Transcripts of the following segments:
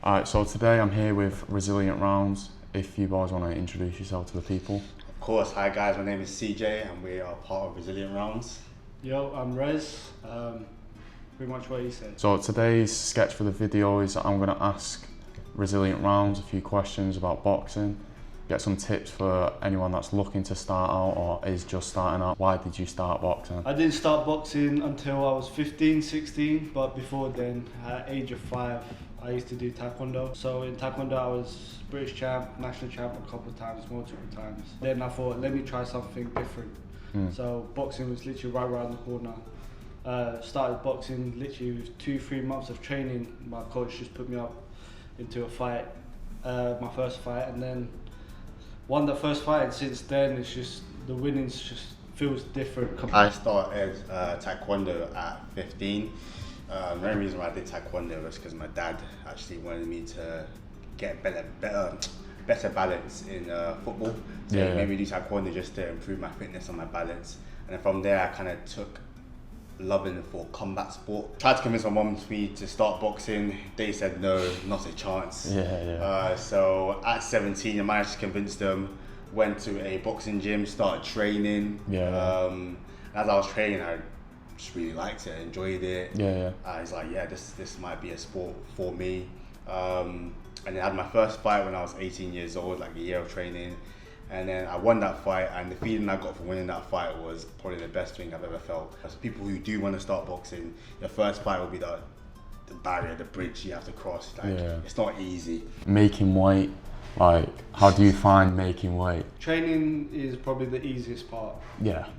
Alright, so today I'm here with Resilient Rounds. If you guys want to introduce yourself to the people. Of course, hi guys, my name is CJ and we are part of Resilient Rounds. Yo, I'm Rez. Pretty much what you said. So today's sketch for the video is I'm going to ask Resilient Rounds a few questions about boxing. Get some tips for anyone that's looking to start out or is just starting out. Why did you start boxing? I didn't start boxing until I was 15, 16, but before then, at age of 5, I used to do taekwondo. So in taekwondo, I was British champ, national champ a couple of times, multiple times. Then I thought, let me try something different. So boxing was literally right around the corner. Started boxing literally with 2-3 months of training. My coach just put me up into a fight, my first fight, and then won the first fight. And since then, it's just the winnings just feels different. I started taekwondo at 15. The only reason why I did taekwondo was because my dad actually wanted me to get better balance in football. So he made me do taekwondo just to improve my fitness and my balance. And then from there, I kind of took loving for combat sport. Tried to convince my mum to start boxing. They said no, not a chance. So at 17, I managed to convince them. Went to a boxing gym, started training. As I was training, I just really liked it, enjoyed it. I was like, yeah, this might be a sport for me. And I had my first fight when I was 18 years old, like a year of training. And then I won that fight, and the feeling I got from winning that fight was probably the best thing I've ever felt. As people who do want to start boxing, your first fight will be the barrier, the bridge you have to cross. It's not easy. Making weight, like how do you find making weight? Training is probably the easiest part.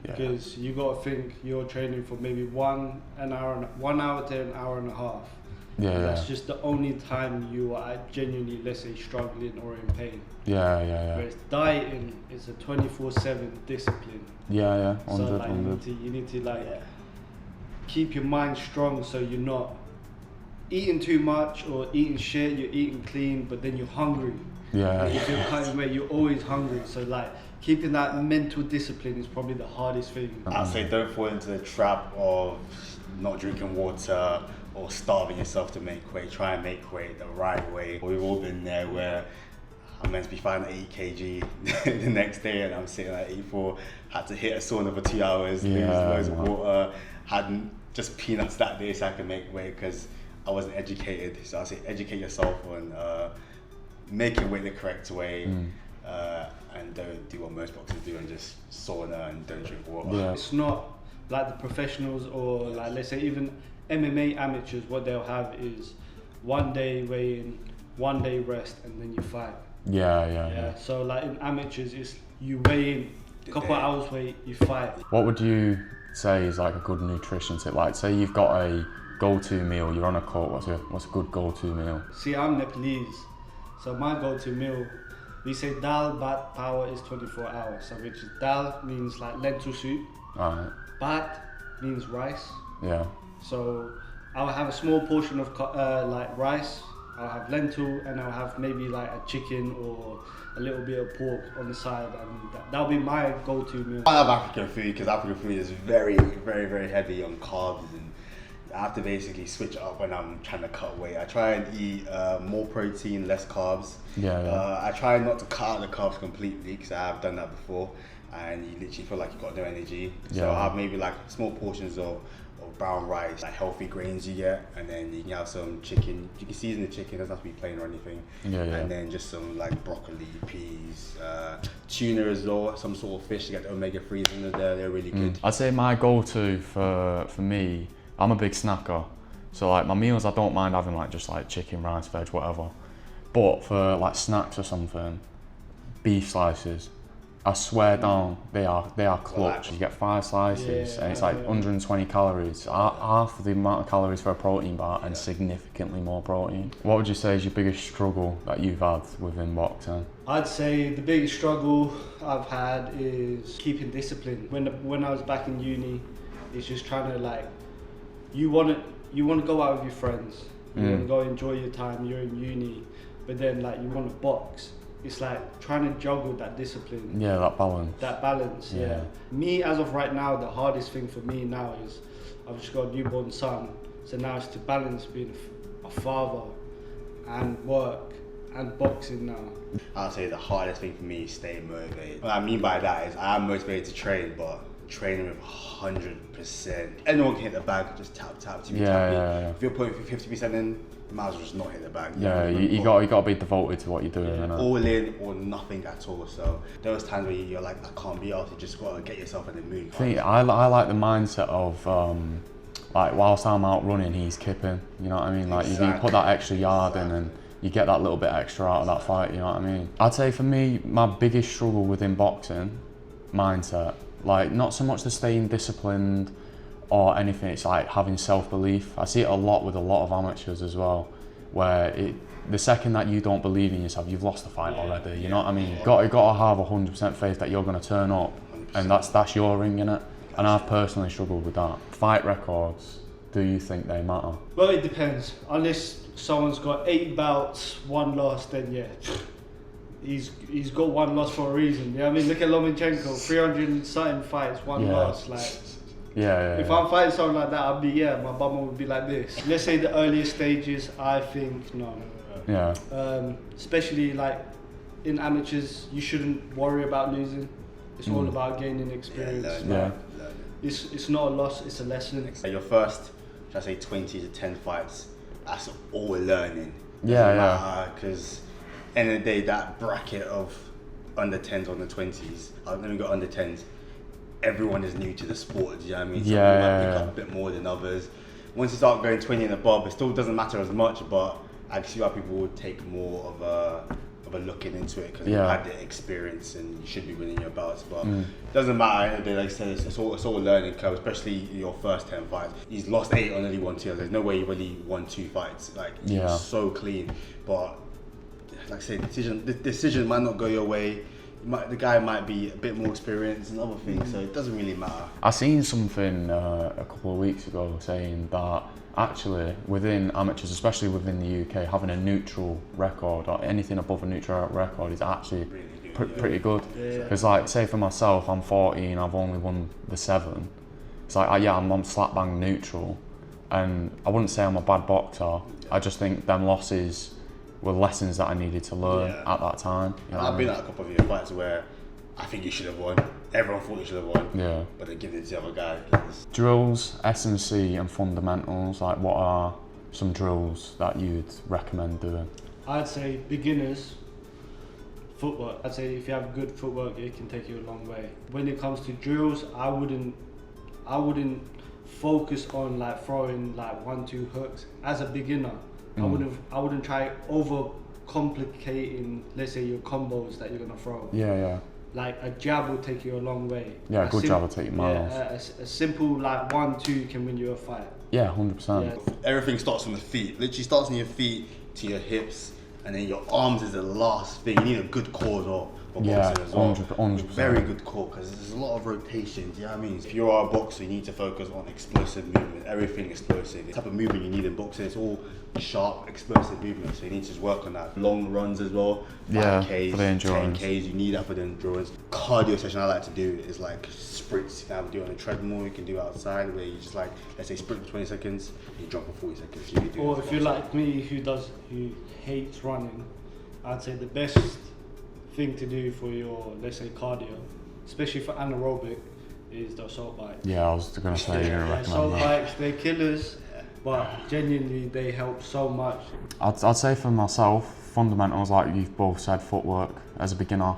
Because you got to think you're training for maybe 1 hour to an hour and a half. That's just the only time you are genuinely, let's say, struggling or in pain. Whereas dieting is a 24/7 discipline. So you need to keep your mind strong, so you're not eating too much or eating shit. You're eating clean, but then you're hungry. If you're cutting weight, you're always hungry. So keeping that mental discipline is probably the hardest thing. I'd say don't fall into the trap of not drinking water or starving yourself to make weight. Try and make weight the right way. We've all been there where I'm meant to be fighting at 80 kg the next day and I'm sitting at 84. Had to hit a sauna for 2 hours, lose loads of water. Had just peanuts that day so I could make weight because I wasn't educated. So I say educate yourself on making weight the correct way. And don't do what most boxers do and just sauna and don't drink water. It's not like the professionals or let's say even MMA amateurs. What they'll have is 1 day weigh-in, 1 day rest, and then you fight. So in amateurs, it's you weigh in, a couple of hours wait, you fight. What would you say is like a good nutrition tip? Like say you've got a go-to meal, you're on a court, what's a good go-to meal? See, I'm Nepalese, so my go-to meal, we say dal, bhat, power is 24 hours. So which is dal means like lentil soup. Bhat means rice. So I'll have a small portion of rice. I'll have lentil and I'll have maybe like a chicken or a little bit of pork on the side, and that'll be my go-to meal. I love African food because African food is very, very, very heavy on carbs, and I have to basically switch up when I'm trying to cut weight. I try and eat more protein, less carbs. I try not to cut out the carbs completely because I have done that before, and you literally feel like you've got no energy. So I have maybe like small portions of brown rice, like healthy grains you get, and then you can have some chicken. You can season the chicken, doesn't have to be plain or anything. And then just some like broccoli, peas, tuna as well, some sort of fish. You get the omega-3s in there, they're really good. I'd say my go-to for me, I'm a big snacker. So like my meals, I don't mind having just chicken, rice, veg, whatever. But for like snacks or something, beef slices, I swear down, they are clutch. You get 5 slices and it's like 120 calories, half of the amount of calories for a protein bar and significantly more protein. What would you say is your biggest struggle that you've had within boxing? I'd say the biggest struggle I've had is keeping discipline. When I was back in uni, it's just trying to you want to go out with your friends, you want to go enjoy your time, you're in uni, but then you want to box. It's like trying to juggle that discipline. That balance. That balance, Me, as of right now, the hardest thing for me now is I've just got a newborn son. So now it's to balance being a father and work and boxing now? I'll say the hardest thing for me is staying motivated. What I mean by that is I am motivated to train, but training with 100%. Anyone can hit the bag, just tap. Yeah. If you're putting 50% in, you might as well just not hit the bag. Yeah, you got to be devoted to what you're doing. Yeah, all in or nothing at all. So those times where you're like, I can't be asked, you just got to get yourself in the mood. I like the mindset of like whilst I'm out running, he's kipping. You know what I mean? Like you put that extra yard in and you get that little bit extra out of that fight. You know what I mean? I'd say for me, my biggest struggle within boxing, mindset. Like not so much the staying disciplined or anything, it's like having self-belief. I see it a lot with a lot of amateurs as well, where the second that you don't believe in yourself, you've lost the fight already. You know what I mean? Got to have 100% faith that you're going to turn up, 100%. And that's your ring, innit? And I've personally struggled with that. Fight records, do you think they matter? Well, it depends. Unless someone's got 8 bouts, 1 loss, then yeah. He's got 1 loss for a reason. Yeah, I mean, look at Lomachenko, 300 and something fights, 1 loss. Like, if I'm fighting someone like that, I'd be my bum would be like this. Let's say the earliest stages, I think no. Yeah. Especially like in amateurs, you shouldn't worry about losing. It's all about gaining experience. It's not a loss, it's a lesson. So your first, should I say 20 to 10 fights, that's all learning. Because end of the day, that bracket of under 10s, under 20s, I've never got under 10s, everyone is new to the sport, do you know what I mean? Some people might pick up a bit more than others. Once you start going 20 and above, it still doesn't matter as much, but I can see why people would take more of a looking into it because you've had the experience and you should be winning your belts. But it doesn't matter. At the end of the day, like I said, it's all a learning curve, especially your first 10 fights. He's lost 8 and only won 2. There's no way he really won 2 fights. Like he's so clean. But like I said, the decision might not go your way. The guy might be a bit more experienced and other things, so it doesn't really matter. I seen something a couple of weeks ago saying that actually within amateurs, especially within the UK, having a neutral record or anything above a neutral record is actually pretty good. Because like, say for myself, I'm 14, I've only won the 7. It's like, I'm slap bang neutral, and I wouldn't say I'm a bad boxer. I just think them losses were lessons that I needed to learn at that time. You know I've been at a couple of your fights where I think you should have won. Everyone thought you should have won. But they give it to the other guy. Drills, S&C and fundamentals, like what are some drills that you'd recommend doing? I'd say beginners, footwork. I'd say if you have good footwork, it can take you a long way. When it comes to drills, I wouldn't focus on like throwing like 1-2 hooks. As a beginner, I wouldn't try over complicating, let's say, your combos that you're gonna throw. Like a jab will take you a long way. A good jab will take you miles. A simple like 1-2 can win you a fight. 100%. Everything starts from the feet. Literally starts from your feet to your hips, and then your arms is the last thing. You need a good core as well. Yeah, 100%. Very good core, because there's a lot of rotations, you know what I mean? If you are a boxer, you need to focus on explosive movement, everything explosive. The type of movement you need in boxing, it's all sharp, explosive movement, so you need to just work on that. Long runs as well, 5Ks, for the endurance. 10Ks, you need that for the endurance. Cardio session I like to do is like sprints. You can either do on a treadmill, you can do outside, where you just like, let's say sprint for 20 seconds, you jump for 40 seconds. You can do or if you're like me, who hates running, I'd say the best thing to do for your, let's say, cardio, especially for anaerobic, is the assault bike. I was going to say, assault bikes, they're killers, but genuinely they help so much. I'd say for myself, fundamentals, like you've both said, footwork as a beginner.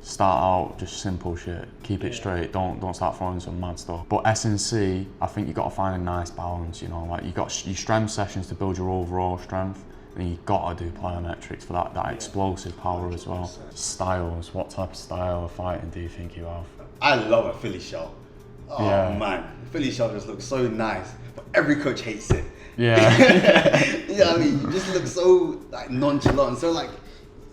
Start out just simple shit, keep it straight, don't start throwing some mad stuff. But S&C, I think you got to find a nice balance, you know, like you got your strength sessions to build your overall strength, and you got to do plyometrics for that explosive power as well. Styles, what type of style of fighting do you think you have? I love a Philly shell. Oh man, Philly shell just looks so nice, but every coach hates it. You know what I mean? You just look so like nonchalant, so like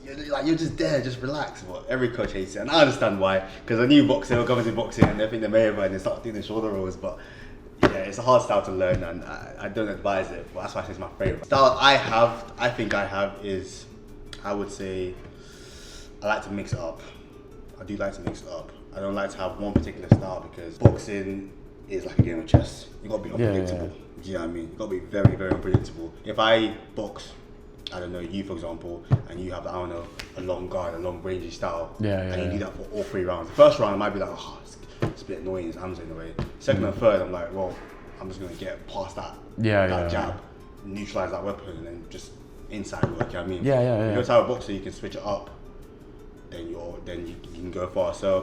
you're just there, just relax. But every coach hates it, and I understand why. Because a new boxer will come into boxing and they think they're Mayweather and they start doing the shoulder rolls, but it's a hard style to learn, and I don't advise it, but that's why it's my favourite. Style I think I have is, I would say, I like to mix it up. I do like to mix it up. I don't like to have one particular style, because boxing is like a game of chess. You gotta be unpredictable. Do you know what I mean? You gotta be very, very unpredictable. If I box I don't know, you for example, and you have, I don't know, a long guard, a long rangey style, and you do that for all 3 rounds. The first round, I might be like, oh, it's a bit annoying, his arms in the way. Second and third, I'm like, well, I'm just going to get past that jab, neutralize that weapon, and then just inside work, you know what I mean? If you're a type of boxer, you can switch it up, then you can go far. So